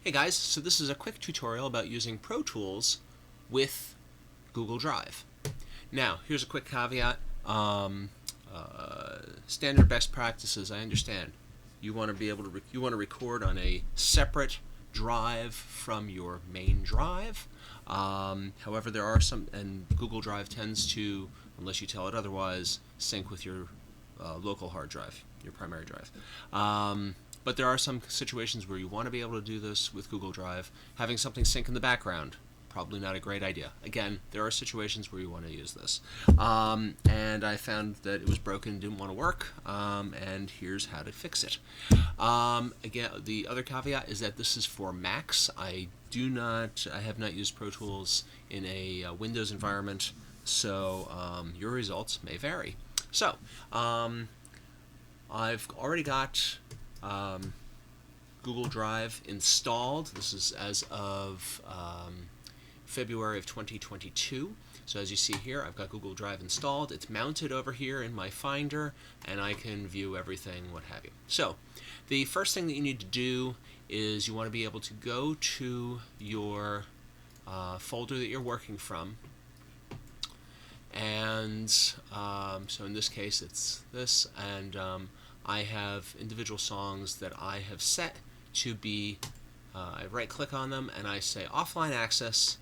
Hey guys, so this is a quick tutorial about using Pro Tools with Google Drive. Now, here's a quick caveat. Standard best practices, I understand. You want to be able to record on a separate drive from your main drive. However, there are some, and Google Drive tends to, unless you tell it otherwise, sync with your local hard drive, your primary drive. But there are some situations where you want to be able to do this with Google Drive. Having something sync in the background, probably not a great idea. Again, there are situations where you want to use this. And I found that it was broken and didn't want to work, and here's how to fix it. Again, the other caveat is that this is for Macs. I have not used Pro Tools in a Windows environment, so your results may vary. So, I've already got Google Drive installed. This is as of February of 2022. So as you see here, I've got Google Drive installed. It's mounted over here in my Finder, and I can view everything, what have you. So the first thing that you need to do is you want to be able to go to your folder that you're working from. And so in this case, it's this, and I have individual songs that I have set to be, I right-click on them and I say offline access,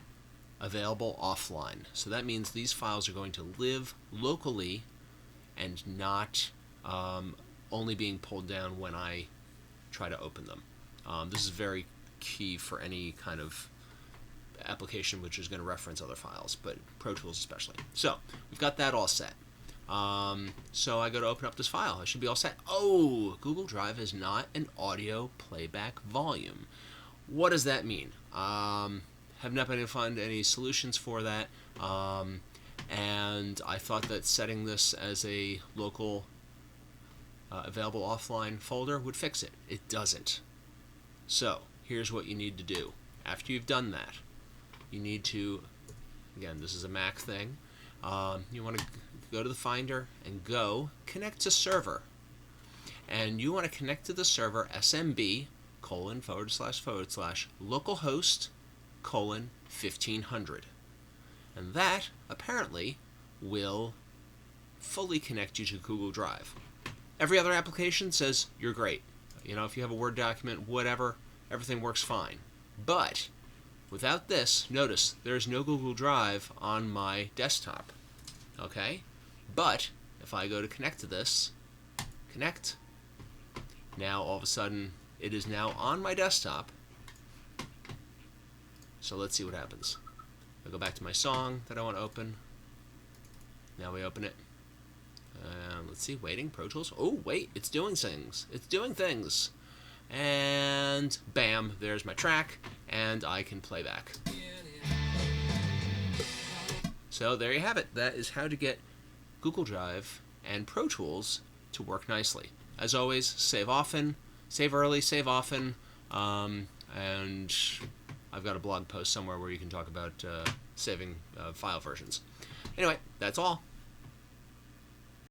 available offline. So that means these files are going to live locally and not only being pulled down when I try to open them. This is very key for any kind of application which is going to reference other files, but Pro Tools especially. So we've got that all set. So I go to open up this file. I should be all set. Oh, Google Drive is not an audio playback volume. What does that mean? Have not been able to find any solutions for that, and I thought that setting this as a local available offline folder would fix it. It doesn't. So here's what you need to do. After you've done that, you need to, again, this is a Mac thing, you want to go to the Finder and go connect to server. And you want to connect to the server SMB : localhost : 1500. And that apparently will fully connect you to Google Drive. Every other application says you're great. You know, if you have a Word document, whatever, everything works fine. But without this, notice there's no Google Drive on my desktop. Okay? But if I go to connect to this, connect, now all of a sudden it is now on my desktop. So let's see what happens. I go back to my song that I want to open. Now we open it. Let's see, waiting, Pro Tools. Oh, wait, it's doing things. It's doing things. And bam, there's my track, and I can play back. So there you have it. That is how to get Google Drive and Pro Tools to work nicely. As always, save often, save early, save often, and I've got a blog post somewhere where you can talk about saving file versions. Anyway, that's all.